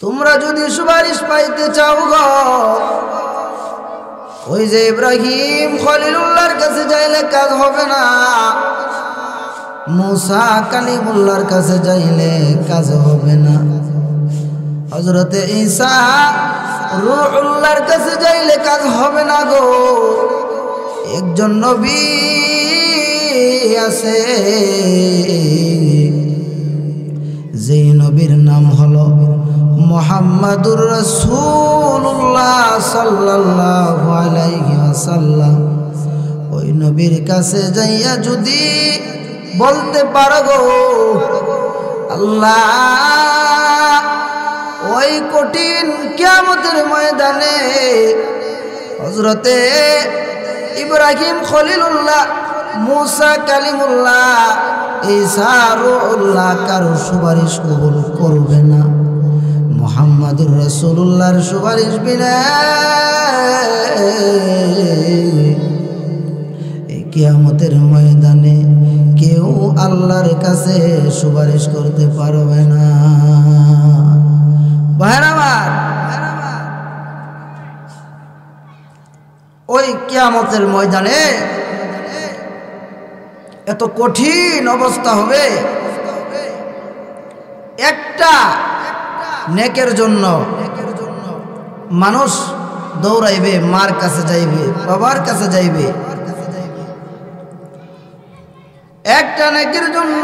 তোমরা যদি সুপারিশ পাইতে চাও গো, ওই যে ইব্রাহিম খলিলুল্লাহর কাছে যাইলে কাজ হবে না, মুসা কালিমুল্লাহর কাছে যাইলে কাজ হবে না, হযরতে ঈসা রূহুল্লাহর কাছে যাইলে কাজ হবে না গো। একজন নবী আছে, যেই নবীর নাম হলো মুহাম্মাদুর রাসূলুল্লাহ সাল্লাল্লাহু আলাইহি ওয়াসাল্লাম। ওই নবীর কাছে যাইয়া যদি বলতে পারো গো, আল্লাহ ওই কঠিন কিয়ামতের ময়দানে হযরতে ইব্রাহিম খলিলুল্লাহ, মুসা কালিমুল্লাহ, ঈসা রূহুল্লাহ কারো সুপারিশ কবুল করবে না, মুহাম্মাদুর রাসূলুল্লাহর সুপারিশ বিনা এই কিয়ামতের ময়দানে কেউ আল্লাহর কাছে সুপারিশ করতে পারবে না। ভাইরা, ওই কিয়ামতের ময়দানে এত কঠিন অবস্থা হবে, একটা নেকের জন্য মানুষ দৌড়াইবে, মার কাছে যাইবে, বাবার কাছে যাইবে, একটা নেকের জন্য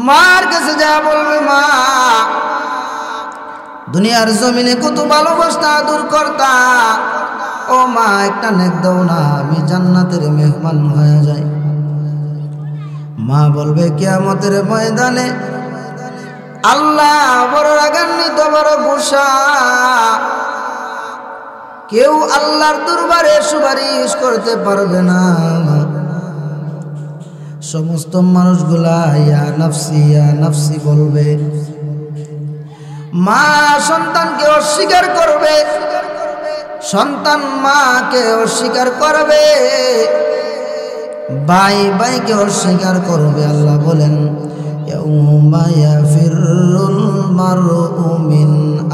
মার কাছে যা বলবে, মা দুনিয়ার জমিনে কত ভালোবাসতা, আদর করতা, ও মা একটা নেক দাও না, আমি জান্নাতের মেহমান হয়ে যাই। মা বলবে কিয়ামতের ময়দানে আল্লাহ বড় রাগান্বিত, বড় গুসা, কেউ আল্লাহর দরবারে সুপারিশ করতে পারবে না। সমস্ত মানুষগুলা ইয়া নাফসি বলবে, মা সন্তানকে অস্বীকার করবে, সন্তান মাকে অস্বীকার করবে, ভাই ভাইকে অস্বীকার করবে। আল্লাহ বলেন, ইয়াউমা ইয়াফিরুল মারউ মিন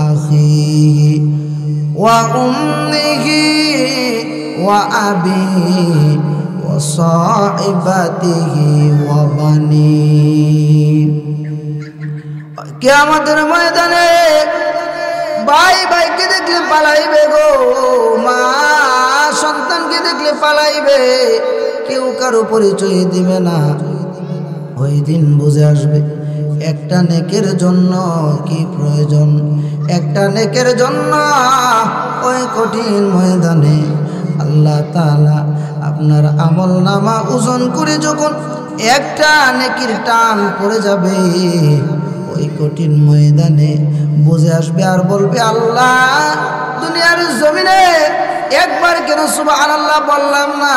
আখিহি ওয়া উম্মিহি ওয়া আবিহি ওয়া সাহিবাতিহি ওয়া বানিহি। কিয়ামতের ময়দানে ভাই ভাইকে দেখলে পালাইবে গো, মা সন্তানকে দেখলে পালাইবে, কেউ কারো পরিচয় দিবে না। ওই দিন বুঝে আসবে একটা নেকের জন্য কি প্রয়োজন, একটা নেকের জন্য ওই কঠিন ময়দানে আল্লাহ তাআলা আপনার আমল নামা ওজন করে যখন একটা নেকির টান পড়ে যাবে, ওই কঠিন ময়দানে বুঝে আসবে আর বলবে, আল্লাহ দুনিয়ার জমিনে একবার কেন সুবহানাল্লাহ বললাম না,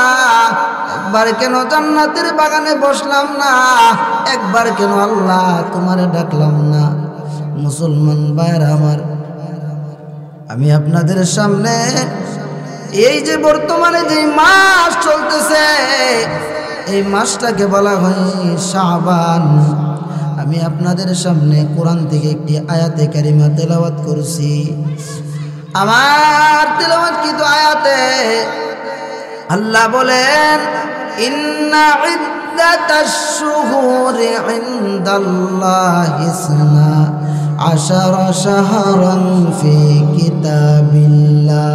একবার কেন জান্নাতের বাগানে বসলাম না, একবার কেন আল্লাহ তোমারে ডাকলাম না। মুসলমান ভাইরা আমার, আমি আপনাদের সামনে এই যে বর্তমানে যে মাস চলতেছে, এই মাসটাকে বলা হয় শাবান। আমি আপনাদের সামনে কোরআন থেকে একটি আয়াতে কারিমা তেলাওয়াত করছি। আমার তেলাওয়াতকৃত আয়াতে আল্লাহ বলেন, ইন্না ইদ্দাতাশ শুহুরি ইনদাল্লাহি ইসনা আশারা শাহরান ফি কিতাবিল্লাহ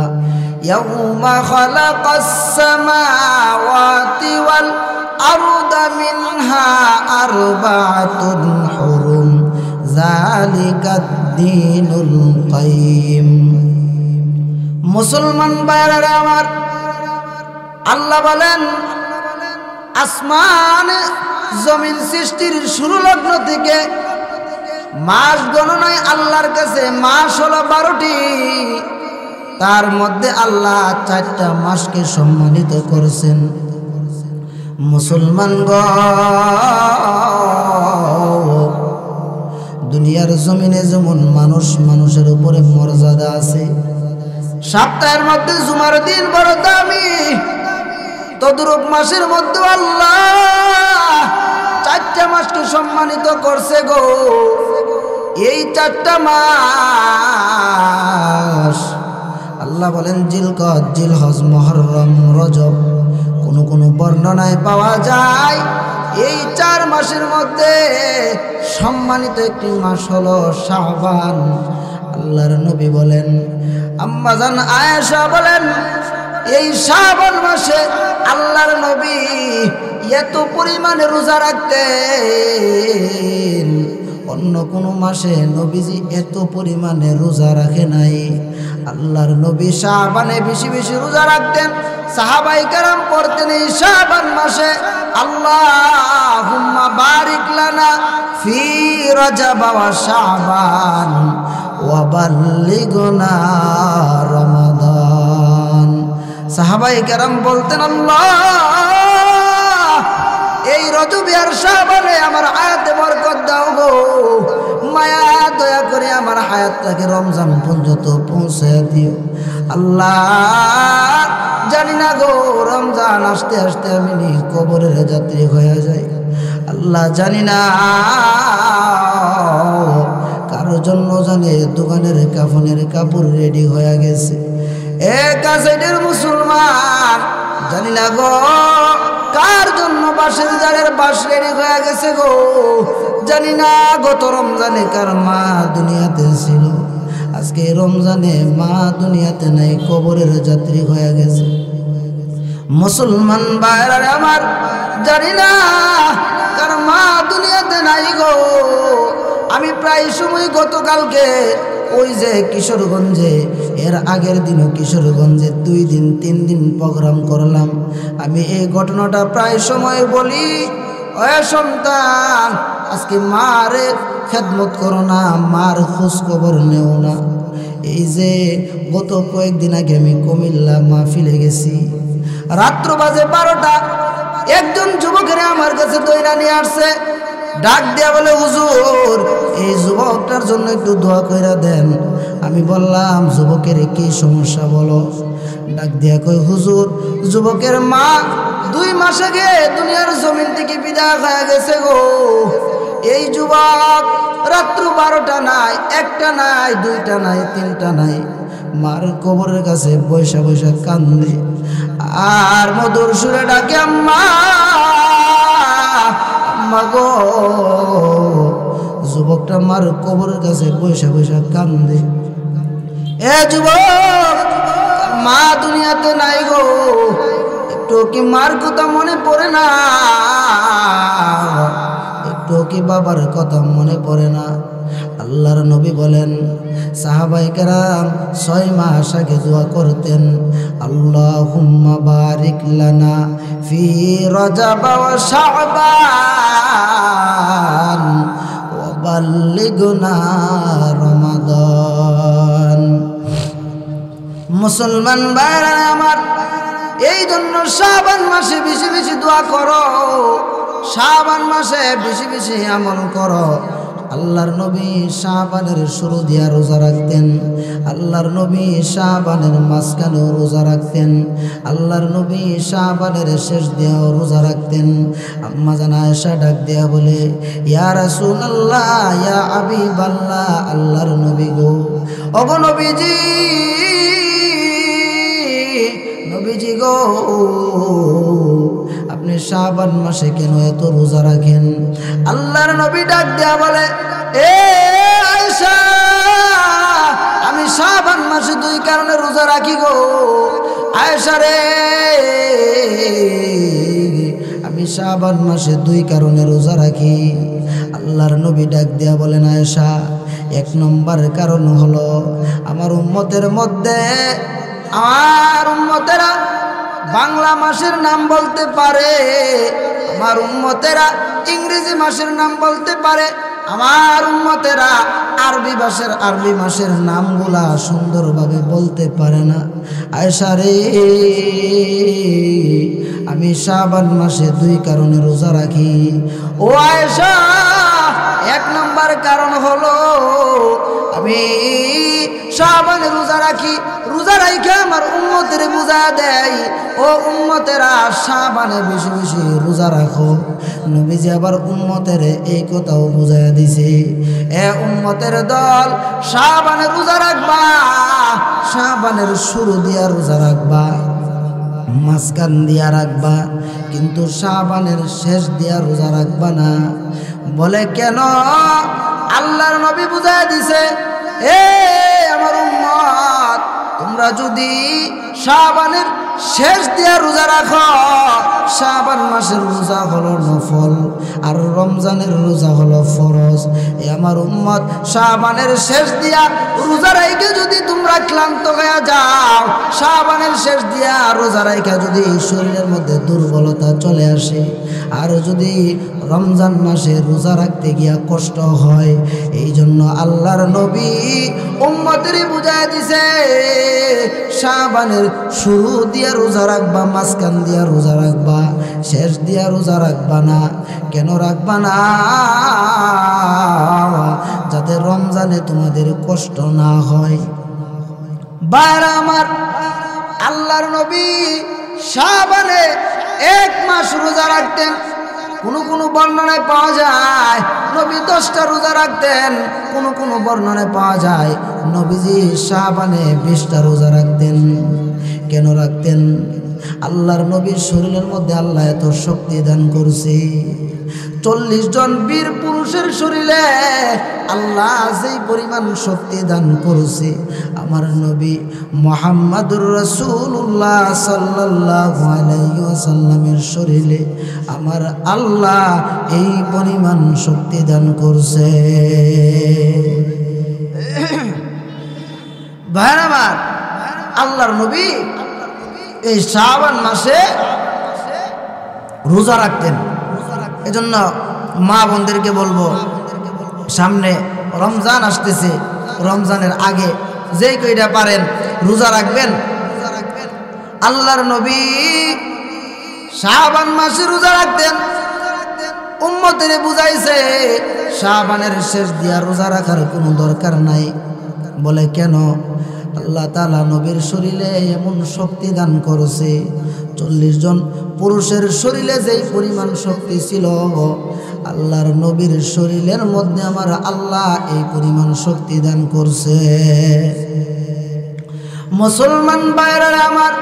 ইয়াউমা খালাকাস সামাওয়াতি ওয়াল আরদা মিনহা আরবাআতুন হুরুম যালিকাদ দীনুল কাইয়িম। মুসলমান ভাইরা আমার, আল্লাহ বলেন আসমান জমিন সৃষ্টির শুরু লগ্ন থেকে মাস গণনায় আল্লাহর কাছে মাস হলো 12টি, তার মধ্যে আল্লাহ 4টা মাসকে সম্মানিত করেছেন। মুসলমান দুনিয়ার জমিনে যেমন মানুষের উপরে মর্যাদা আছে, সপ্তাহের মধ্যে জুমার দিন বড় দামি, তদ্রূপ মাসের মধ্যে আল্লাহ 4টা মাসকে সম্মানিত করছে গো। এই 4টা মাস আল্লাহ বলেন জিলকদ, জিলহজ, মুহররম, রজব। কোন বর্ণনায় পাওয়া যায় এই 4 মাসের মধ্যে সম্মানিত একটি মাস হলো শাবান। আল্লাহর নবী বলেন, আম্মা জান আয়েশা বলেন, এই শাবান মাসে আল্লাহর নবী এত পরিমাণে রোজা রাখতেন, অন্য কোন মাসে নবীজি এত পরিমাণে রোজা রাখে নাই। আল্লাহর নবী শাবানে বেশি বেশি রোজা রাখতেন। সাহাবায়ে কেরাম পড়তেন এই শাবান মাসে, আল্লাহুম্মা বারিক লানা ফি রজব ওয়া শাবান ওয়া বাল্লিগনা রমাদান। সাহাবায়ে কেরাম বলতেন, আল্লাহ এই রজব আর শাবানে আমার হায়াতে বরকত দাও গো, মায়া দয়া করে আমার হায়াতটাকে রমজান পর্যন্ত পৌঁছায় দিও। আল্লাহ জানি না গো, রমজান আসতে আসতে আমি কবরের যাত্রী হয়ে যাই। আল্লাহ জানি না কারোর জন্য জানে দোকানের কাফনের কাপড় রেডি হয়ে গেছে। কাছের মুসলমান জানি না গো কার জন্য বাঁশের জারের বাঁশ রেডি হয়ে গেছে গো। জানি না গত রমজানে কার মা দুনিয়াতে ছিল, আজকে রমজানে মা দুনিয়াতে নাই, কবরের যাত্রী হয়ে গেছে। মুসলমান ভাইরা আমার, জানি না কার মা দুনিয়াতে নাই গো। আমি প্রায় সময় গতকালকে ওই যে কিশোরগঞ্জে, এর আগের দিনও কিশোরগঞ্জে 2 দিন 3 দিন প্রোগ্রাম করলাম। আমি এই ঘটনাটা প্রায় সময় বলি, ও সন্তান আজকে মারে খেদমত করো না, মার খোঁজ খবর নেও না। এই যে গত কয়েকদিন আগে আমি কুমিল্লা মাহফিলে গেছি, রাত্র বাজে 12টা, একজন যুবকের আমার কাছে দইরা নিয়ে আসছে, ডাক দিয়া বলে, হুজুর এই যুবকটার জন্য একটু দোয়া কইরা দেন। আমি বললাম, যুবকের কি সমস্যা বলো? ডাক দিয়া কই, হুজুর যুবকের মা 2 মাস আগে দুনিয়ার জমিন থেকে বিদায় হয়ে গেছে গো। এই যুবক রাত্র 12টা নাই, 1টা নাই, 2টা নাই, 3টা নাই, মার কবরের কাছে বৈশা বৈশা কান্দে আর মধুর সুরে ডাকে, আম্মা আম্মা গো। যুবকটা মার কবরের কাছে বৈশা বৈশা কান্দে। এ যুবক, মা দুনিয়াতে নাই গো, একটু কি মার কথা মনে পড়ে না? একটু কি বাবার কথা মনে পড়ে না? আল্লাহর নবী বলেন, সাহাবায়ে কেরাম 6 মাস আগে দোয়া করতেন, আল্লাহুম্মা বারিক লানা ফি রজব ওয়া শাবান ওয়া বাল্লিগনা রমাদান। মুসলমান ভাইরা আমার, এই জন্য শাবান মাসে বেশি বেশি দোয়া করো, শাবান মাসে বেশি বেশি আমল করো। আল্লাহর নবী শাবানের শুরু দিয়া রোজা রাখতেন, আল্লাহর নবী শাবানের মাঝখানেও রোজা রাখতেন, আল্লাহর নবী শাবানের শেষ দিয়েও রোজা রাখতেন। আম্মা জান আয়েশা ডাক দিয়া বলে, ইয়া রাসূলুল্লাহ, ইয়া হাবিবাল্লাহ, আল্লাহর নবী গো, ওগো নবীজি, নবীজি গো, আপনি শাবান মাসে কেন এত রোজা রাখেন? আল্লাহর নবী ডাক দেয়া বলে, এ আয়েশা, আমি শাবান মাসে 2 কারণে রোজা রাখি গো। আয়েশা রে, আমি শাবান মাসে 2 কারণে রোজা রাখি। আল্লাহর নবী ডাক দেয়া বলেন, আয়েশা, 1 নম্বর কারণ হলো আমার উম্মতের মধ্যে, আমার উম্মতেরা বাংলা মাসের নাম বলতে পারে, আমার উম্মতেরা ইংরেজি মাসের নাম বলতে পারে, আমার উম্মতেরা আরবি মাসের নামগুলা সুন্দরভাবে বলতে পারে না। আয়েশা রে, আমি শাবান মাসে 2 কারণে রোজা রাখি। ও আয়েশা, 1 নম্বর কারণ হলো আমি শাবানে রোজা রাখি। রোজা রাইখা আমার উম্মতের বুঝা দেয়, ও উম্মতেরা শাবানে বেশি বেশি রোজা রাখো। নবীজি আবার উম্মতের এই কথাও বুঝাইয়া দিছে, এ উম্মতের দল, শাবানে রোজা রাখবা, শাবানের শুরু দিয়া রোজা রাখবা, মাঝখান দিয়া রাখবা, কিন্তু শাবানের শেষ দিয়া রোজা রাখবা না। বলে কেন? আল্লাহর নবী বুঝাইয়া দিছে, এ আমার উম্মত, তোমরা যদি শাবানের শেষ দিয়া রোজা রাখো, শাবান মাসের রোজা হলো নফল আর রমজানের রোজা হলো ফরজ। এ আমার উম্মত, শাবানের শেষ দিয়া রোজা রাইখে যদি তোমরা ক্লান্ত হয়ে যাও, শাবানের শেষ দিয়া রোজা রাইখে যদি শরীরের মধ্যে দুর্বলতা চলে আসে, আর যদি রমজান মাসে রোজা রাখতে গিয়া কষ্ট হয়, এই জন্য আল্লাহর নবী উম্মতের বুঝায় দিছে, শাবানের শুরু দিয়া রোজা রাখবা, মাঝখান দিয়া রোজা রাখবা, শেষ দিয়া রোজা রাখবা না। কেন রাখবা না? যাতে রমজানে তোমাদের কষ্ট না হয়। বাইরে আমার, আল্লাহর নবী শাবানে 1 মাস রোজা রাখতেন। কোনো বর্ণনায় পাওয়া যায় নবী 10টা রোজা রাখতেন, কোনো বর্ণনায় পাওয়া যায় নবীজি শাবানে 20টা রোজা রাখতেন। কেন রাখতেন? আল্লাহর নবীর শরীরের মধ্যে আল্লাহ এত শক্তি দান করছে। 40 জন বীর পুরুষের শরীরে আল্লাহ যেই পরিমাণ শক্তি দান করছে, আমার নবী মুহাম্মদুর রাসূলুল্লাহ সাল্লাল্লাহু আলাইহি ওয়াসাল্লামের শরীরে আমার আল্লাহ এই পরিমাণ শক্তি দান করছে। ভাইরা আমার, আল্লাহর নবী এই শাবান মাসে রোজা রাখতেন। এজন্য মা বোনদেরকে বলবো, সামনে রমজান আসতেছে, রমজানের আগে যেই কইটা পারেন রোজা রাখবেন। আল্লাহর নবী শাবান মাসে রোজা রাখতেন। উম্মতের বুঝাইছে শাবানের শেষ দিয়া রোজা রাখার কোনো দরকার নাই। বলে কেন? আল্লাহ তাআলা নবীর শরীরে এমন শক্তি দান করেছে, 40 জন পুরুষের শরীরে যেই পরিমাণ শক্তি ছিল, আল্লাহর নবীর শরীরের মধ্যে আমার আল্লাহ এই পরিমাণ শক্তি দান করছে। মুসলমান ভাইরা আমার,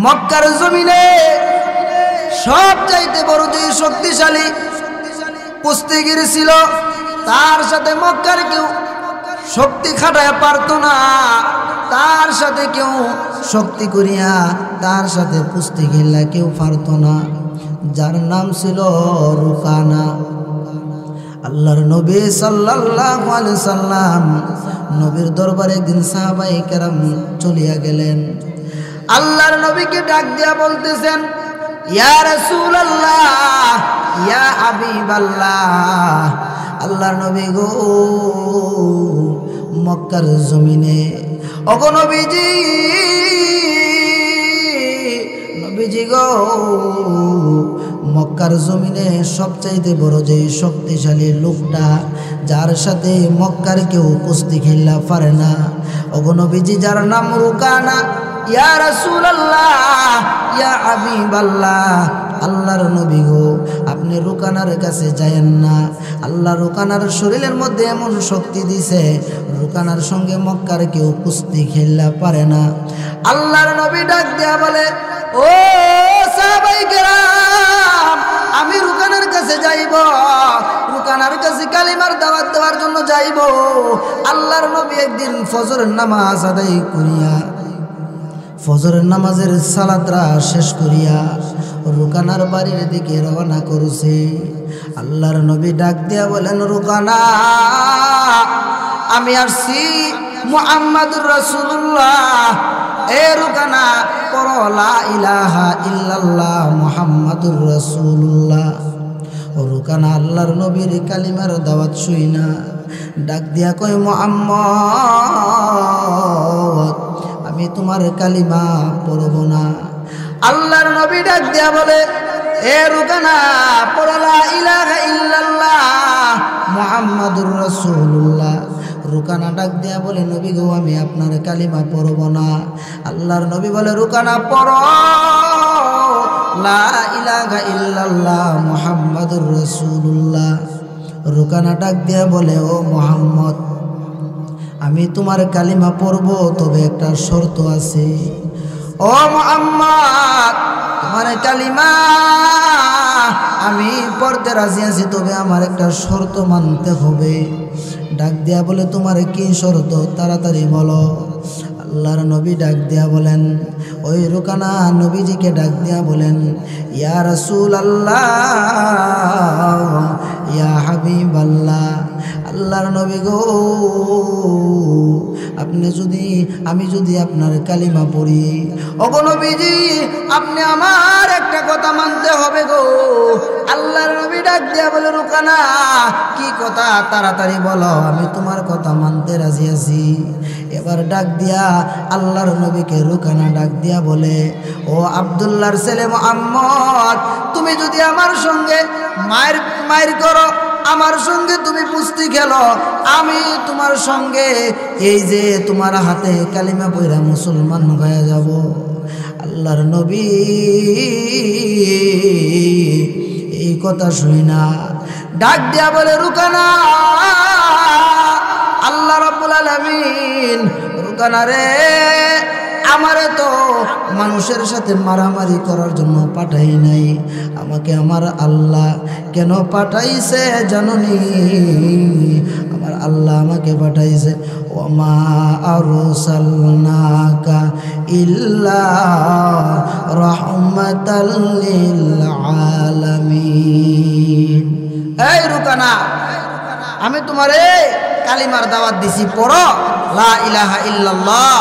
মক্কার জমিনে সব চাইতে বড় যে শক্তিশালী কুস্তিগির ছিল, তার সাথে মক্কার কেউ শক্তি খাটায় পারত না। তার সাথে কেউ শক্তি করিয়া তার সাথে কুস্তি খেলা কেউ পারত না, যার নাম ছিল রুকানা। আল্লাহর নবী সাল্লাল্লাহু আলাইহি সাল্লাম নবীর দরবারে একদিন সাহাবায়ে কেরাম চলিয়া গেলেন। আল্লাহর নবীকে ডাক দিয়া বলতেছেন, ইয়া রাসূলুল্লাহ, ইয়া হাবিবাল্লাহ। আল্লাহর নবী গো, মক্কার জমিনে ওগো নবীজি, নবীজি গো, মক্কার জমিনে সবচাইতে বড় যে শক্তিশালী লোকটা, যার সাথে মক্কার কেউ কুস্তি খেললা পারে না, ওগো নবীজি, যার নাম রুকানা। ইয়া রাসূলুল্লাহ, ইয়া হাবিবাল্লাহ। আল্লাহর নবী গো, আপনি রুকানার কাছে যায়েন না। আল্লাহ রুকানার শরীরের মধ্যে এমন শক্তি দিছে, রুকানার সঙ্গে মক্কার কেউ কুস্তি খেললা পারে না। আল্লাহর নবী ডাক দেয়া বলে, ও সাহাবায়ে কেরাম, আমি রুকানার কাছে যাইব, রুকানার কাছে কালিমার দাওয়াত দেওয়ার জন্য যাইব। আল্লাহর নবী একদিন ফজরের নামাজ আদায় করিয়া, ফজরের নামাজের সালাতরা শেষ করিয়া রুকানার বাড়ির দিকে রওনা করছে। আল্লাহর নবী ডাক দিয়া বলেন, রুকানা, আমি আসছি মুহাম্মদুর রাসূলুল্লাহ। এ রুকানা, পড়ো লা ইলাহা ইল্লাল্লাহ মুহাম্মাদুর রাসূলুল্লাহ। রুকানা আল্লাহর নবীর কালিমার দাওয়াত শুইনা ডাক দিয়া কয়, মুহাম্মদ, আমি তোমার কালিমা পড়ব না। আল্লাহর নবী ডাক দিয়া বলে, এ রুকানা, পড়ো লা ইলাহা ইল্লাল্লাহ মুহাম্মাদুর রাসূলুল্লাহ। রুকানা ডাক দিয়া বলে, নবী গো আমি আপনার কালিমা পড়ব না। আল্লাহর নবী বলে, রুকানা পড়ো লা ইলাহা ইল্লাল্লাহ মুহাম্মাদুর রাসূলুল্লাহ। রুকানা ডাক দিয়া বলে, ও মুহাম্মদ, আমি তোমার কালিমা পড়ব, তবে একটা শর্ত আছে। ও মুহাম্মদ, তোমার কালিমা আমি পড়তে রাজি আছি, তবে আমার একটা শর্ত মানতে হবে। ডাক দিয়া বলে, তোমার কি শর্ত, তাড়াতাড়ি বলো। আল্লাহর নবী ডাক দিয়া বলেন, ওই রুকানা নবীজিকে ডাক দিয়া বলেন, ইয়া রাসূলুল্লাহ, ইয়া হাবিবাল্লাহ, আল্লাহর নবী গো, আমি যদি আপনার কালিমা পড়ি, ওগো নবীজি আপনি আমার একটা কথা মানতে হবে গো। আল্লাহর নবী ডাক দিয়া বলে, রুকানা কি কথা, তাড়াতাড়ি বলো, আমি তোমার কথা মানতে রাজি আছি। এবার ডাক দিয়া আল্লাহর নবীকে রুকানা ডাক দিয়া বলে, ও আব্দুল্লাহর ছেলে মুহাম্মদ, তুমি যদি আমার সঙ্গে মায়ের করো, আমার সঙ্গে তুমি কুস্তি খেলো, আমি তোমার সঙ্গে এই যে তোমার হাতে কালিমা পয়রা মুসলমান হয়ে যাব। আল্লাহর নবী এই কথা শুনি না ডাক দিয়া বলে, রুকানা, আল্লাহ রাব্বুল আলামিন রুকানা রে, আমারে তো মানুষের সাথে মারামারি করার জন্য পাঠাই নাই, আমাকে আমার আল্লাহ কেন পাঠাইছে জাননি? আমার আল্লাহ আমাকে পাঠাইছে, ওমা আরসালনাকা ইল্লা রাহমাতাল লিল আলামিন। এই রুকানা, আমি তোমারে কালিমার দাওয়াত দিছি, পড়ো লা ইলাহা ইল্লাল্লাহ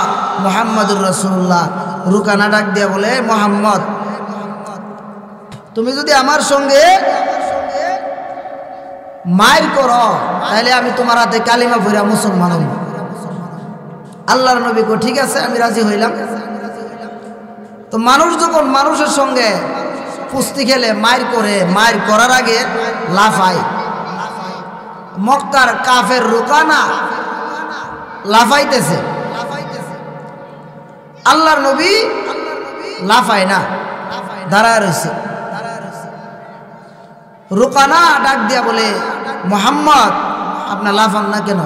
মুহাম্মাদুর রাসূলুল্লাহ। রুকানা ডাক দিয়া বলে, মুহাম্মদ, তুমি যদি আমার সঙ্গে মায়ের করো, তাহলে আমি তোমার হাতে কালিমা পড়া মুসলমান হই। আল্লাহর নবী কো, ঠিক আছে, আমি রাজি হইলাম। তো মানুষ যখন মানুষের সঙ্গে কুস্তি খেলে, মায়ের করে, মায়ের করার আগে লাফায়, মক্কার কাফের রুকানা লাফাইতেছে, আল্লাহর নবী লাফায় না, দাঁড়ায় রয়েছে। রুকানা ডাক দিয়া বলে, মুহাম্মদ আপনার লাফান না কেন?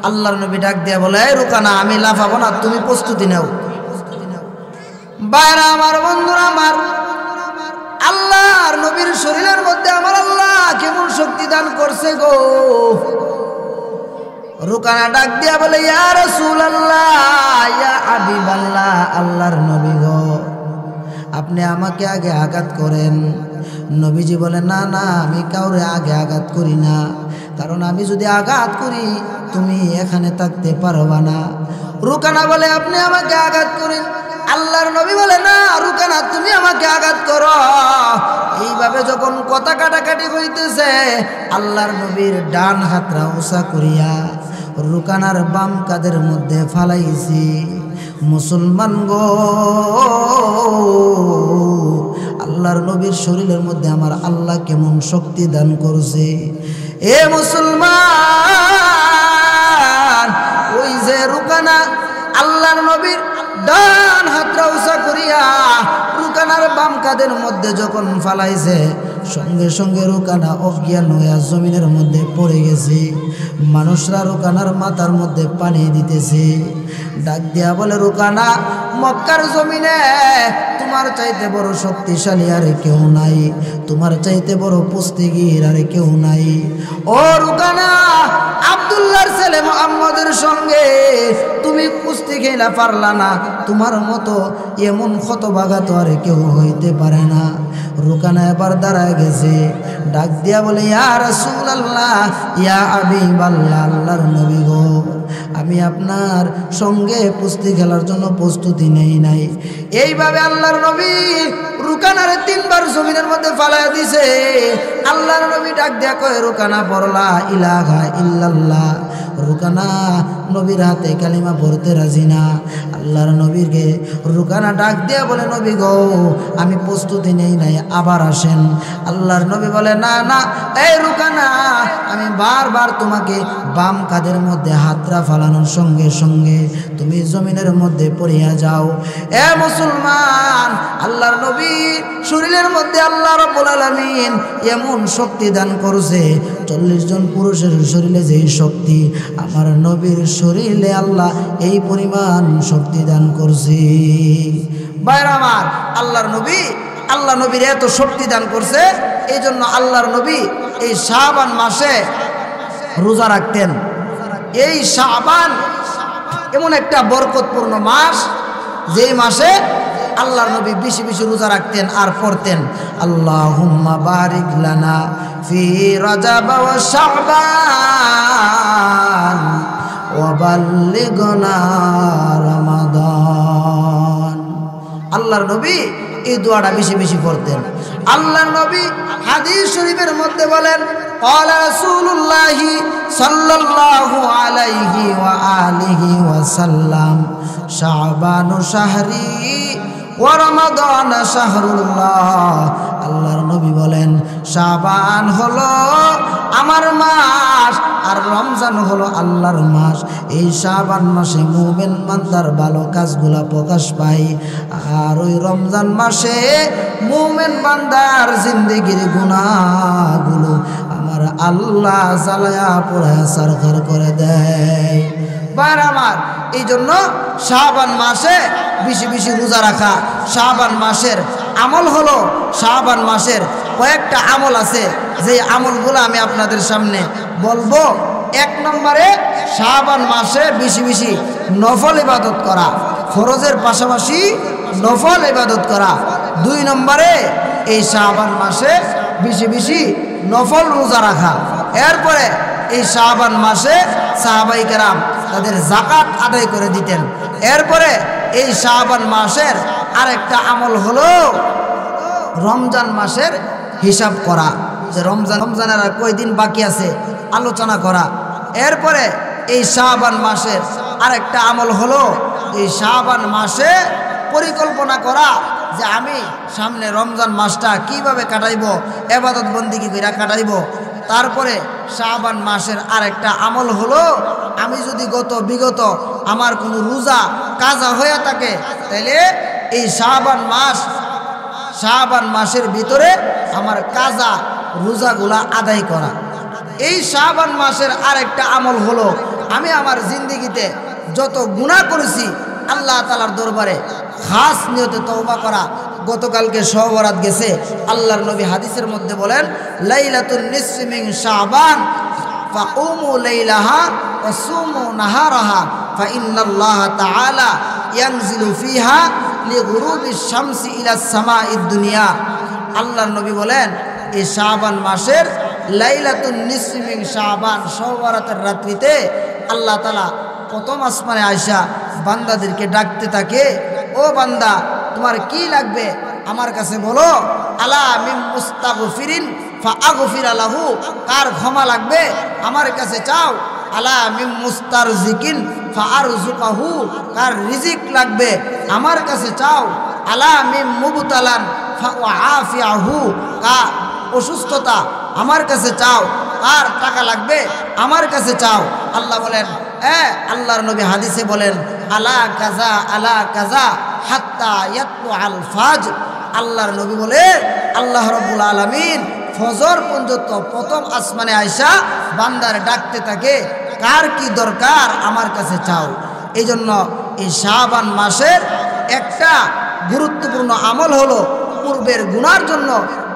আল্লাহর নবী ডাক দিয়া বলে, রুকানা আমি লাফাবো না, তুমি প্রস্তুতি নাও। বাইরা আমার, বন্ধুরা আমার, আল্লাহর নবীর শরীরের মধ্যে আমার আল্লাহ কেমন শক্তি দান করছে গো। রুকানা ডাক দিয়া বলে, ইয়া রাসূলুল্লাহ, ইয়া হাবিবাল্লাহ, আল্লাহর নবী গো, আপনি আমাকে আগে আঘাত করেন। নবীজি বলে, না না, আমি কাউরে আগে আঘাত করি না, কারণ আমি যদি আঘাত করি তুমি এখানে থাকতে পারবা না। রুকানা বলে, আপনি আমাকে আঘাত করেন। আল্লাহর নবী বলে, না রুকানা, তুমি আমাকে আঘাত করো। এইভাবে যখন কথা কাটাকাটি হইতেছে, আল্লাহর নবীর ডান হাতরা উঁচা করিয়া রুকানার বাম কাদের মধ্যে ফালাইছি। মুসলমান গো, আল্লাহর নবীর শরীরের মধ্যে আমার আল্লাহ কেমন শক্তি দান করছে। এ মুসলমান, ওই যে রুকানা আল্লাহর নবীর ডান হাতরা উঁচা করিয়া রুকানার বাম কাদের মধ্যে যখন ফালাইছে, সঙ্গে সঙ্গে রুকানা অজ্ঞান হইয়া জমিনের মধ্যে পড়ে গেছে। মানুষরা রুকানার মাথার মধ্যে পানি দিতেছে। ডাক দিয়া বলে, রুকানা, মক্কার জমিনে তোমার চাইতে বড় শক্তিশালী আর কেউ নাই, তোমার চাইতে বড় পুস্তিগির আর কেউ নাই। ও রুকানা, আব্দুল্লাহর ছেলে মুহাম্মদের সঙ্গে তুমি কুস্তি খেলা পারলা না, তোমার মতো এমন হতভাগা তো আর কেউ হইতে পারে না। রুকানা এবার দাঁড়ায় গেছে, ডাক দিয়া বলে, ইয়া রাসূলুল্লাহ, ইয়া হাবিবাল্লাহ, আল্লাহর নবী গো, আমি আপনার সঙ্গে কুস্তি খেলার জন্য প্রস্তুতি নেই নাই। এইভাবে আল্লাহর নবী রুকানারে 3 বার জমিনের মধ্যে ফালাইয়া দিছে। আল্লাহর নবী ডাক দিয়া কয়, রুকানা, বড়লা ইলাহা ইল্লাল্লাহ রুকানা নবীর হাতে কালিমা পড়তে রাজি না। আল্লাহর নবীকে রুকানা ডাক দিয়ে বলে, নবী গো আমি প্রস্তুতি নেই নাই, আবার আসেন। আল্লাহর নবী বলে, না না এই রুকানা, আমি বারবার তোমাকে বাম কাঁধের মধ্যে হাতটা ফালানোর সঙ্গে সঙ্গে তুমি জমিনের মধ্যে পড়িয়া যাও। এ মুসলমান, আল্লাহর নবী শরীরের মধ্যে আল্লাহ রাব্বুল আলামিন এমন শক্তি দান করছে, 40 জন পুরুষের শরীরে যেই শক্তি, আমার নবীর শরীরে আল্লাহ এই পরিমাণ শক্তি দান করছে। ভাইরা আমার, আল্লাহ নবীর এত শক্তি দান করছে, এই জন্য আল্লাহর নবী এই শাবান মাসে রোজা রাখতেন। এই শাবান এমন একটা বরকতপূর্ণ মাস, যেই মাসে আল্লাহর নবী বেশি বেশি রোজা রাখতেন আর পড়তেন, আল্লাহুম্মা বারিক লানা ফি রাজাব ওয়া শাবান ওয়া বাল্লিগনা রমাদান। আল্লাহর নবী এই দোয়াটা বেশি বেশি পড়তেন। আল্লাহর নবী হাদিস শরীফের মধ্যে বলেন, قال رسول الله صلى الله عليه وآله وسلم شعبان شهري ورمضان شهر الله। আল্লাহর নবী বলেন, শাবান হলো আমার মাস আর রমজান হলো আল্লাহর মাস। এই শাবান মাসে মুমিন বান্দার ভালো কাজগুলা প্রকাশ পায়, আর ওই রমজান মাসে মুমিন বান্দার জিন্দেগির গুনাহগুলো আমার আল্লাহ জ্বালায়া পোড়ায়া সারখার করে দেয়। ভাইরা আমার, এই জন্য শাবান মাসে বেশি বেশি রোজা রাখা। শাবান মাসের আমল হলো, শাবান মাসের কয়েকটা আমল আছে, যে আমলগুলো আমি আপনাদের সামনে বলবো। 1 নম্বরে শাবান মাসে বেশি বেশি নফল ইবাদত করা, ফরজের পাশাপাশি নফল ইবাদত করা। 2 নম্বরে এই শাবান মাসে বেশি বেশি নফল রোজা রাখা। এরপরে এই শাবান মাসে সাহাবায়ে কেরাম তাদের যাকাত আদায় করে দিতেন। এরপরে এই শাবান মাসের আরেকটা আমল হলো রমজান মাসের হিসাব করা, যে রমজানের আর কয়দিন বাকি আছে আলোচনা করা। এরপরে এই শাবান মাসের আরেকটা আমল হলো এই শাবান মাসে পরিকল্পনা করা, যে আমি সামনে রমজান মাসটা কিভাবে কাটাইব, ইবাদত বন্দেগী কইরা কাটাইব। তারপরে শাবান মাসের আরেকটা আমল হলো, আমি যদি বিগত আমার কোনো রোজা কাজা হয়ে থাকে, তাহলে এই শাবান মাসের ভিতরে আমার কাজা রোজাগুলা আদায় করা। এই শাবান মাসের আরেকটা আমল হলো, আমি আমার জিন্দেগিতে যত গুনাহ করেছি আল্লাহ তাআলার দরবারে খাস নিয়তে তওবা করা। গতকালকে শবে বরাত গেছে, আল্লাহর নবী হাদিসের মধ্যে বলেন, লাইলাতুন নিসফি মিন শাবান ফাকুমু লাইলাহা ওয়া সুমু নাহারাহা ফাইন্নাল্লাহা তাআলা ইয়ানজিলু ফিহা লিগুরুবিশ শামসি ইলাস সামাঈদ দুনিয়া। আল্লাহর নবী বলেন, এই শাবান মাসের লাইলাতুন নিসফি মিন শাবান, শবে বরাতের রাত্রিতে আল্লাহ তাআলা প্রথম আসমানে আয়েশা বান্দাদেরকে ডাকতে থাকে, ও বান্দা তোমার কি লাগবে আমার কাছে বলো। আলা মিন মুস্তাগফিরিন ফাআগফির লাহু, কার ক্ষমা লাগবে আমার কাছে চাও। আলা মিন মুস্তারজিকিন ফাআরযুকাহু, কার রিজিক লাগবে আমার কাছে চাও। আলা মিন মুবতালান ফাআফিয়াহু, কার অসুস্থতা আমার কাছে চাও। কার টাকা লাগবে আমার কাছে চাও। আল্লাহ বলেন, আল্লাহর নবী হাদিসে বলেন, আলা কাজা হাত্তা ইয়াতলু আল ফাজর। আল্লাহর নবী বলে, আল্লাহ রাব্বুল আলামিন ফজর পর্যন্ত প্রথম আসমানে আয়েশা বান্দার ডাকতে থাকে, কার কি দরকার আমার কাছে চাও। এই জন্য এই শাবান মাসের একটা গুরুত্বপূর্ণ আমল হলো পূর্বের গুনার জন্য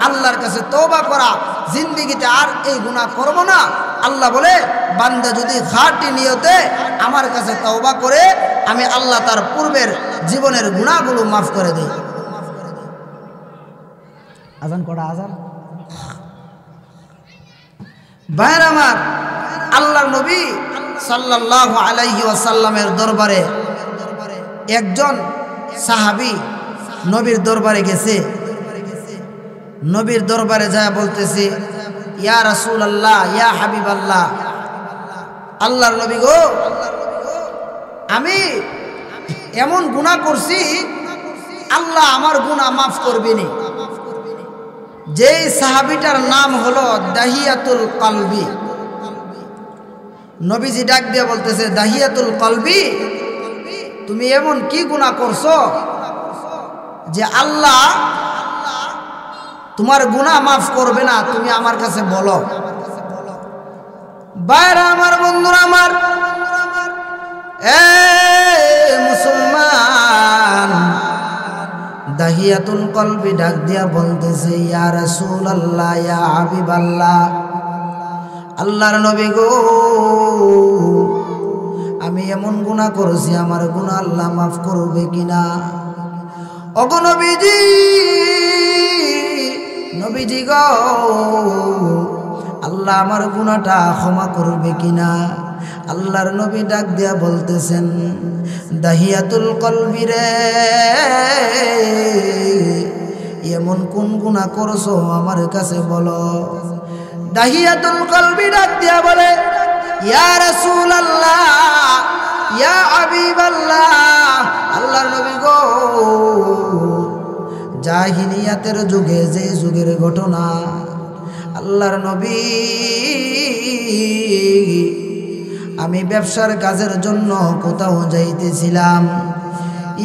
আল্লাহর কাছে তওবা করা, জিন্দেগিতে আর এই গুনাহ করব না। আল্লাহ বলে, বান্দা যদি খাঁটি নিয়তে আমার কাছে তওবা করে, আমি আল্লাহ তার পূর্বের জীবনের গুনাহগুলো মাফ করে দেই। আজান করা আজান। ভাইরা আমার, আল্লাহর নবী সাল্লাল্লাহু আলাইহি ওয়াসাল্লামের দরবারে একজন সাহাবী নবীর দরবারে গেছে। নবীর দরবারে যায় বলতেছে, ইয়া রাসূলুল্লাহ, ইয়া হাবিবাল্লাহ, আল্লাহর নবী গো, আমি এমন গুনাহ করছি আল্লাহ আমার গুনাহ মাফ করবেনি। যেই সাহাবীটার নাম হলো দাহিয়াতুল কলবি। নবীজি ডাক দিয়ে বলতেছে, দাহিয়াতুল কলবি, তুমি এমন কি গুনাহ করছো যে আল্লাহ তোমার গুনাহ মাফ করবে না? তুমি আমার কাছে বলো। বাইরা আমার, বন্ধুরা আমার, মুসলমান, দাহিয়াতুল কলবি ডাক দিয়া বলতেছে, ইয়া রাসূলুল্লাহ, ইয়া হাবিবাল্লাহ, আল্লাহর নবী গো, আমি এমন গুনাহ করেছি, আমার গুনাহ আল্লাহ মাফ করবে কিনা? ওগো নবীজি, নবীজি গো, আল্লাহ আমার গুনাহটা ক্ষমা করবে কিনা? আল্লাহর নবী ডাক দিয়া বলতেছেন, দাহিয়াতুল কলবি রে, এমন কোন গুনাহ করছো আমার কাছে বলো। দাহিয়াতুল কলবি ডাক দিয়া বলে, ইয়া রাসূলুল্লাহ, ইয়া হাবিবাল্লাহ, আল্লাহর নবী গো, জাহিলিয়াতের যুগে, যে যুগের ঘটনা, আল্লাহর নবী, আমি ব্যবসার কাজের জন্য কোথাও যাইতেছিলাম।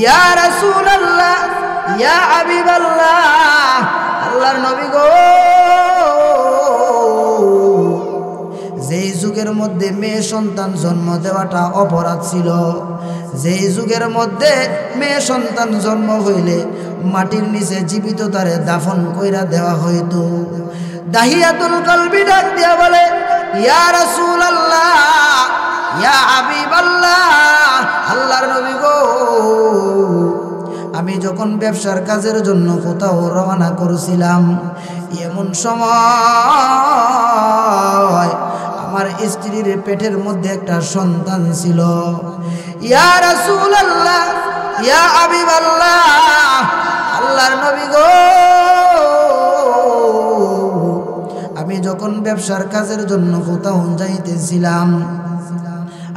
ইয়া রাসূলুল্লাহ, ইয়া হাবিবাল্লাহ, আল্লাহর নবী গো, যেই যুগের মধ্যে মেয়ে সন্তান জন্ম দেওয়াটা অপরাধ ছিল, যেই যুগের মধ্যে মেয়ে সন্তান জন্ম হইলে মাটির নিচে জীবিত তারে দাফন কইরা দেওয়া হইতো। দাহিয়াতুল কলবি ডাক দিয়া বলে, ইয়া রাসূলুল্লাহ, ইয়া হাবিবাল্লাহ, আল্লাহর নবী গো, আমি যখন ব্যবসার কাজের জন্য কোথাও রওনা করেছিলাম, এমন সময় আমার স্ত্রীর পেটের মধ্যে একটা সন্তান ছিল। ইয়া রাসূলুল্লাহ, ইয়া হাবিবাল্লাহ, আল্লাহর নবী গো, আমি যখন ব্যবসার কাজের জন্য কোথাও যাইতেছিলাম,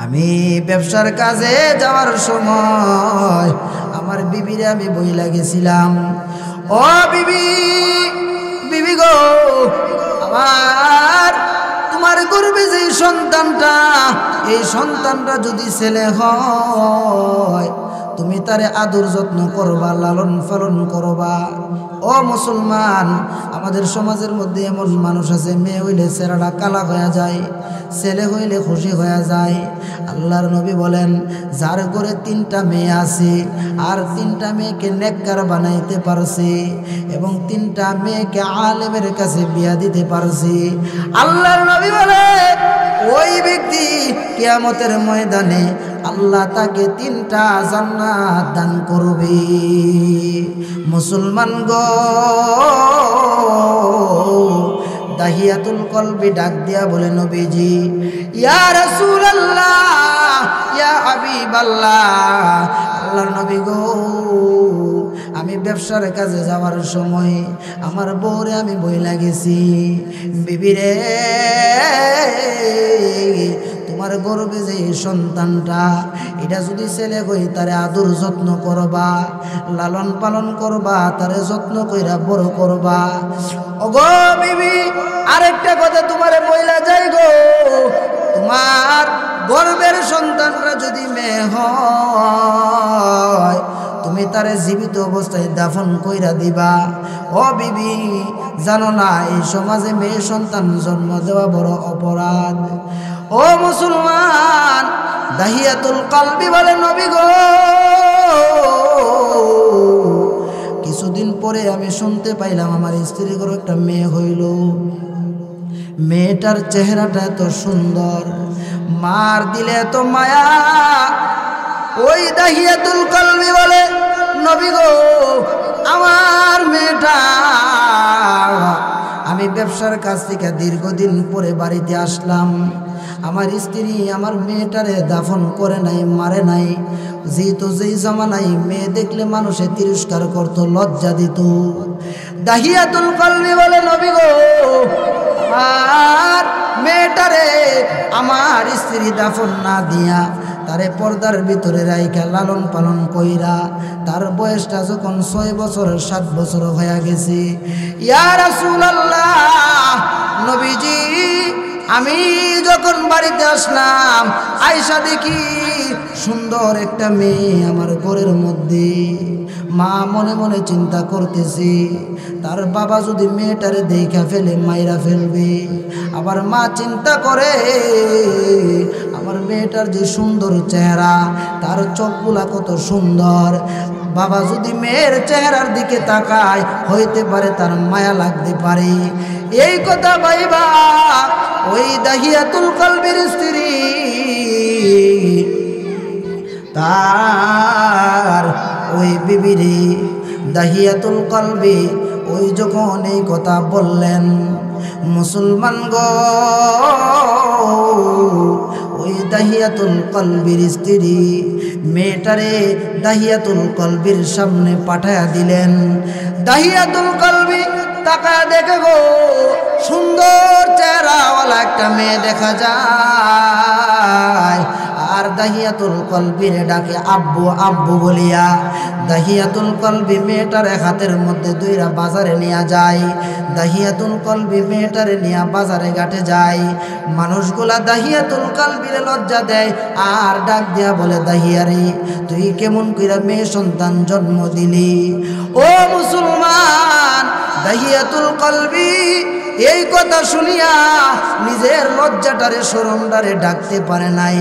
আমি ব্যবসার কাজে যাওয়ার সময় আমার বিবিরে আমি বইলা গেছিলাম, ও বিবি, বিবি গো, আমার তোমার গর্ভে যে সন্তানটা, এই সন্তানটা যদি ছেলে হয়, তুমি তারে আদর যত্ন করবা, লালন পালন করবা। ও মুসলমান, আমাদের সমাজের মধ্যে এমন মানুষ আছে, মেয়ে হইলে চেহারাটা কালা হয়ে যায়, ছেলে হইলে খুশি হয়ে যায়। আল্লাহর নবী বলেন, যার ঘরে 3টা মেয়ে আছে আর 3টা মেয়েকে নেককার বানাইতে পারছে এবং 3টা মেয়েকে আলেমের কাছে বিয়া দিতে পারছে, আল্লাহর নবী বলে ওই ব্যক্তি কিয়ামতের ময়দানে আল্লাহ তাকে 3টা জান্নাত দান করবে। মুসলমান গো, দাহিয়াতুল কলবি ডাক দিয়া বলে, নবীজি, ইয়া রাসূলুল্লাহ, ইয়া হাবিবাল্লাহ, আল্লাহর নবী গো, আমি ব্যবসার কাজে যাওয়ার সময় আমার বউরে আমি বইলা গেছি, বিবিরে, তোমার গর্ভে যে সন্তানটা, এটা যদি ছেলে হই তারে আদর যত্ন করবা, লালন পালন করবা, তারে যত্ন কইরা বড় করবা। ওগো বিবি, আরেকটা কথা তোমারে বইলা যাই গো, তোমার গর্ভের সন্তানরা যদি মেয়ে হয়, তুমি তারে জীবিত অবস্থায় দাফন কইরা দিবা। ও বিবি, জানো না এই সমাজে মেয়ে সন্তান জন্ম দেওয়া বড় অপরাধ। ও মুসলমান, দাহিয়াতুল কলবি বলে, নবী গো, কিছুদিন পরে আমি শুনতে পাইলাম আমার স্ত্রীর ঘরে একটা মেয়ে হইল। মেয়েটার চেহারাটা এত সুন্দর, মার দিলে এত মায়া। ওই দাহিয়াতুল কলবি বলে, নবী গো, আমার মেয়েটা, আমি ব্যবসার কাছ থেকে দীর্ঘদিন পরে বাড়িতে আসলাম, আমার স্ত্রী আমার মেয়েটারে দাফন করে নাই, মারে নাই। যেহেতু যেই জামানায় মেয়ে দেখলে মানুষে তিরস্কার করত, লজ্জা দিত। দাহিয়াতুল কলবি বলে, নবী গো, আর মেয়েটারে আমার স্ত্রী দাফন না দিয়া তারে পর্দার ভিতরে রাইখা লালন পালন কইরা তার বয়সটা যখন 6 বছর 7 বছর হয়ে গেছে। ইয়া রাসূলুল্লাহ, নবীজি আমি যখন বাড়িতে আসলাম আয়েশা দেখি সুন্দর একটা মেয়ে আমার ঘরের মধ্যে। মা মনে মনে চিন্তা করতেছি তার বাবা যদি মেয়েটারে দেখা ফেলে মাইরা ফেলবে। আবার মা চিন্তা করে আমার মেয়েটার যে সুন্দর চেহারা, তার চোখগুলা কত সুন্দর, বাবা যদি মেয়ের চেহারার দিকে তাকায় হইতে পারে তার মায়া লাগতে পারে। এই কথা ভাইবা ওই দাহিয়াতুল কলবির স্ত্রী তার ওই বিবিরে দাহিয়াতুল কলবি ওই যখন এই কথা বললেন, মুসলমান গো ওই দাহিয়াতুল কলবির স্ত্রী মেয়েটারে দাহিয়াতুল কলবির সামনে পাঠায়া দিলেন। দাহিয়াতুল কলবি তাকায় দেখে গো সুন্দর চেহারাওয়ালা একটা মেয়ে দেখা যায়। আর দাহিয়াতুল কলবিরে ডাকে আব্বু আব্বু বলিয়া। দাহিয়াতুল কলবি মেয়েটার হাতের মধ্যে দুইরা বাজারে নিয়ে যায়। দাহিয়াতুল কলবি মেয়েটারে নিয়ে বাজারে ঘাটে যায়। মানুষগুলা দাহিয়াতুল কলবিরে লজ্জা দেয় আর ডাক দিয়া বলে, দাহিয়ারে তুই কেমন কইরা মেয়ে সন্তান জন্ম দিলি? ও মুসলমান, দাহিয়াতুল কলবি এই কথা শুনিয়া নিজের লজ্জাটারে শরমটারে ডাকতে পারে নাই।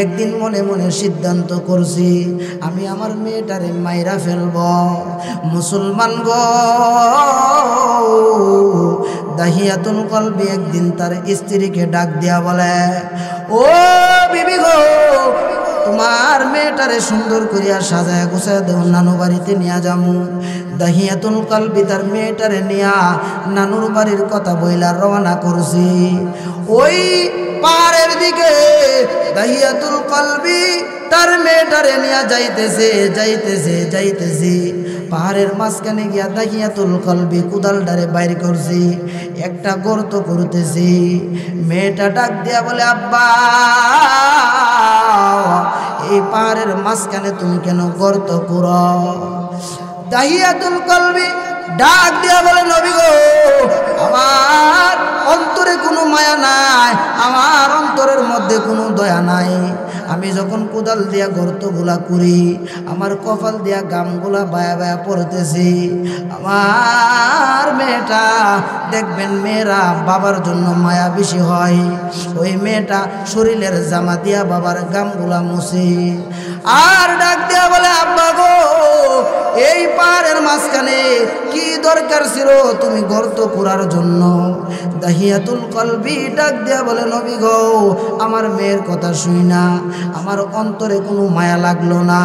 একদিন মনে মনে সিদ্ধান্ত করছি আমি আমার মেয়েটারে মাইরা ফেলব। মুসলমান গো, দাহিয়াতুল কলবি একদিন তার স্ত্রীকে ডাক দিয়া বলে, ও বিবি গো, তোমার মেয়েটারে সুন্দর করিয়া সাজায় গোছায় দেও, নানু বাড়িতে নিয়ে যামু। দাহিয়াতুল কলবি তার মেয়েটারে নিয়া নানুর বাড়ির কথা বইলা রওনা করছি। ওই পাহাড়ের দিকে দাহিয়াতুল কলবি তার মেয়েটারে নিয়া যাইতেছে যাইতেছে যাইতেছে। পাহাড়ের মাঝখানে গিয়া দাহিয়াতুল কলবি কুদালটারে বাইর করছি, একটা গর্ত করতেছি। মেয়েটা ডাক দিয়া বলে, আব্বা এই পাহাড়ের মাঝখানে তুমি কেন গর্ত করো? দাহিয়াতুল কলবি ডাক দিয়া বলে, নবী গো, আমার অন্তরে কোনো মায়া নাই, আমার অন্তরের মধ্যে কোনো দয়া নাই। আমি যখন কোদাল দিয়া গর্তগুলা করি আমার কপাল দিয়া গামগুলা বায়া বায়া পড়তেছি। আমার মেয়েটা দেখবেন, মেয়েরা বাবার জন্য মায়া বেশি হয়, ওই মেয়েটা শরীরের জামা দিয়া বাবার গামগুলা মুছে। আর ডাক দিয়া বলে, আব্বা গো, এই পাহাড়ের মাঝখানে কি দরকার ছিল তুমি গর্ত করার জন্য? দাহিয়াতুল কলবি ডাক দিয়া বলে, নবী গো, আমার মেয়ের কথা শুই না আমার অন্তরে কোনো মায়া লাগলো না।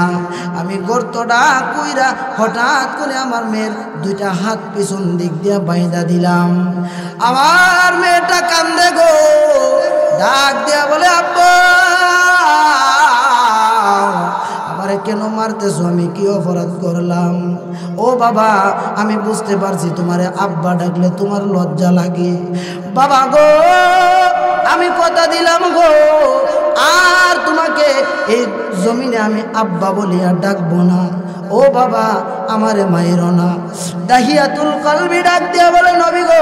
আমি গর্তটা কইরা হঠাৎ করে আমার মেয়ের দুইটা হাত পিছন দিক দিয়া বাইন্ধা দিলাম। আমার মেয়েটা কান্দে গো, ডাক দিয়া বলে, আব্বা কেন মারতেছো? আমি কি অপরাধ করলাম? ও বাবা, আমি বুঝতে পারছি তোমারে আব্বা ডাকলে তোমার লজ্জা লাগে। বাবা গো, আমি কথা দিলাম গো, আর তোমাকে এই জমিনে আমি আব্বা বলিয়া ডাকবো না। ও বাবা, আমারে মাইরো না। দাহিয়াতুল কলবি ডাক দিয়া বলে, নবী গো,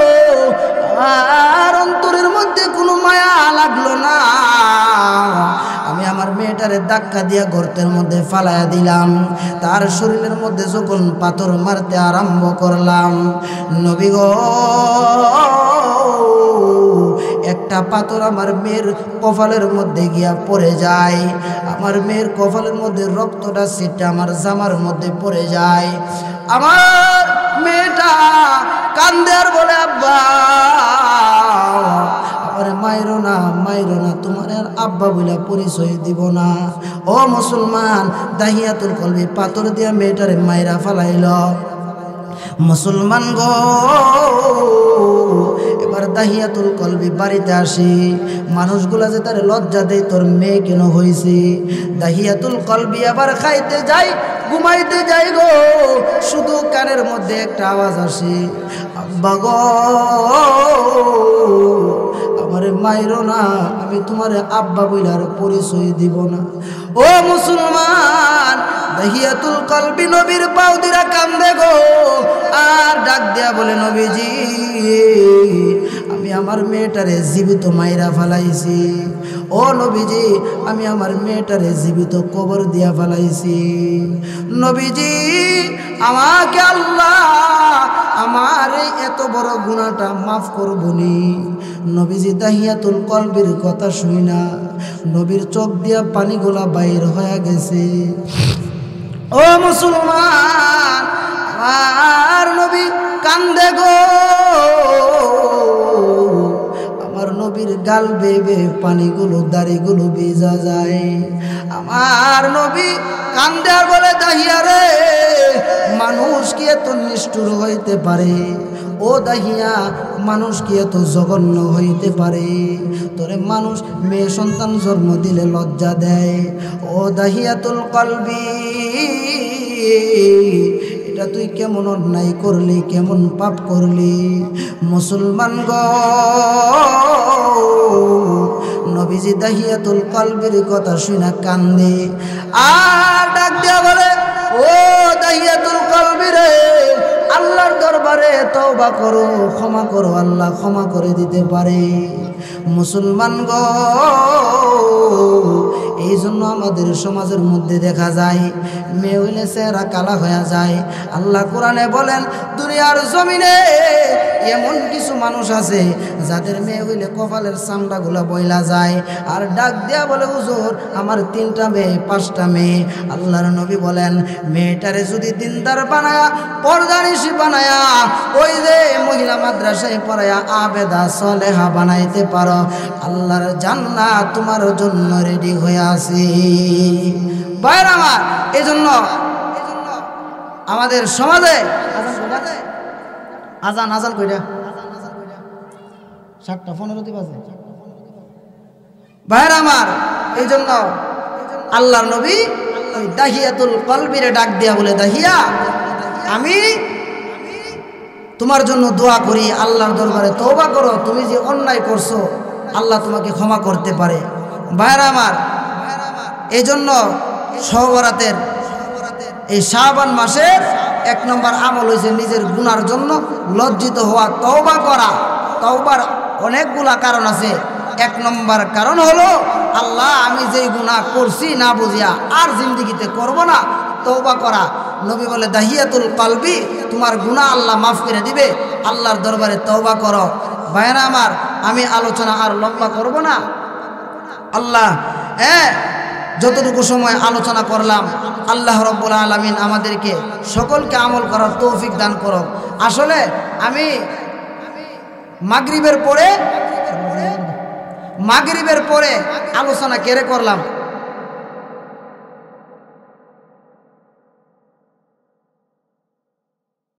আর অন্তরের মধ্যে কোনো মায়া লাগলো না। আমি আমার মেয়েটারে ধাক্কা দিয়া গর্তের মধ্যে ফালাইয়া দিলাম। তার শরীরের মধ্যে যখন পাথর মারতে আরম্ভ করলাম, নবী গো, একটা পাথর আমার মেয়ের কপালের মধ্যে গিয়া পড়ে যায়। আমার মেয়ের কপালের মধ্যে রক্তটা ছিটে আমার জামার মধ্যে পড়ে যায়। আমার মেয়েটা কান্দে আর বলে, আব্বা আমার মাইরো না, মাইরো না, তোমার আর আব্বা বলে পরিচয় দিব না। ও মুসলমান, দাহিয়াতুল কলবি পাথর দিয়া মেয়েটারে মাইরা ফালাইল। মুসলমান গো, এবার দাহিয়াতুল কলবি বাড়িতে আসি। মানুষগুলা যে তার লজ্জা দেয়, তোর মেয়ে কেন হয়েছে? দাহিয়াতুল কলবি আবার খাইতে যাই, ঘুমাইতে যাই গো, শুধু কানের মধ্যে একটা আওয়াজ আসে, আব্বা গো, আমারে মাইরো না, আমি তোমারে আব্বা বইলার পরিচয় দিব না। ও মুসলমান, দাহিয়াতুল কলবি নবীর পাও দিরা কান্দে গো, আর ডাক দেয়া বলে নবীজি আমি আমার মেয়েটারে জীবিত মাইরা ফেলাইছি। ও নবীজি আমি আমার মেয়েটারে জীবিত কবর দিয়া ফেলাইছি। নবীজি আমাকে আল্লাহ আমার এত বড় গুনাহটা মাফ করবনি। নবীজি দাহিয়াতুল কলবির কথা শুই না নবীর চোখ দিয়া পানিগুলা বাইর হয়ে গেছে। ও মুসলমান, আমার নবী কান্দে গো, আমার নবীর গাল বেবে পানিগুলো দাড়িগুলো ভিজা যায়। আমার নবী কান্দে আর বলে দাহিয়া রে, মানুষ কি এত নিষ্ঠুর হইতে পারে? ও দাহিয়া, মানুষ কি এত জঘন্য হইতে পারে? তোরে মানুষ মেয়ে সন্তান জন্ম দিলে লজ্জা দেয়। ও দাহিয়াতুল কলবি, এটা তুই কেমন অন্যায় করলি, কেমন পাপ করলি? মুসলমান গো, নবীজি দাহিয়াতুল কলবির কথা শুনা কান্দে আর ডাক দিয়া বলে ও দাহিয়াতুল কলবি রে, আল্লাহর দরবারে তওবা করো, ক্ষমা করো, আল্লাহ ক্ষমা করে দিতে পারে। মুসলমান গো, এই জন্য আমাদের সমাজের মধ্যে দেখা যায় মেয়ে হইলে চেহারা কালা হয়ে যায়। আল্লাহ কোরআনে বলেন দুনিয়ার জমিনে এমন কিছু মানুষ আছে যাদের মেয়ে হইলে কপালের চামড়াগুলা বইলা যায়, আর ডাক দেয়া বলে হুজুর আমার 3টা মেয়ে 5টা মেয়ে। আল্লাহর নবী বলেন মেয়েটারে যদি দিনদার বানায়া পর্দানিশী বানায়া ওই যে মহিলা মাদ্রাসায় পড়ায়া আবেদা সলেহা বানাইতে পারো, আল্লাহর জান্নাত তোমার জন্য রেডি হয়ে আছে। ভাইরা আমার, এজন্য আমাদের সমাজে আজান আজান কইরা 7:15 বাজে। ভাইরা আমার, এই জন্য আল্লাহর নবী ওই দাহিয়াতুল কলবিরে ডাক দিয়া বলে দাহিয়া আমি তোমার জন্য দোয়া করি, আল্লাহর দরবারে তওবা করো, তুমি যে অন্যায় করছো আল্লাহ তোমাকে ক্ষমা করতে পারে। ভাইরা আমার, এই জন্য শবে-বরাতের এই শাবান মাসের 1 নম্বর আমল হয়েছে নিজের গুনার জন্য লজ্জিত হওয়া, তওবা করা। তওবার অনেকগুলা কারণ আছে। 1 নম্বর কারণ হলো আল্লাহ আমি যেই গুনাহ করছি না বুঝিয়া আর জিন্দেগিতে করব না, তওবা করা। নবী বলে দাহিয়াতুল কলবি, তোমার গুনাহ আল্লাহ মাফ করে দিবে, আল্লাহর দরবারে তওবা করো। ভাইরা আমার, আমি আলোচনা আর লম্বা করব না। আল্লাহ যতটুকু সময় আলোচনা করলাম আল্লাহ রাব্বুল আলামিন আমাদেরকে সকলকে আমল করার তৌফিক দান করো। আসলে আমি মাগরিবের পরে আলোচনা কেড়ে করলাম।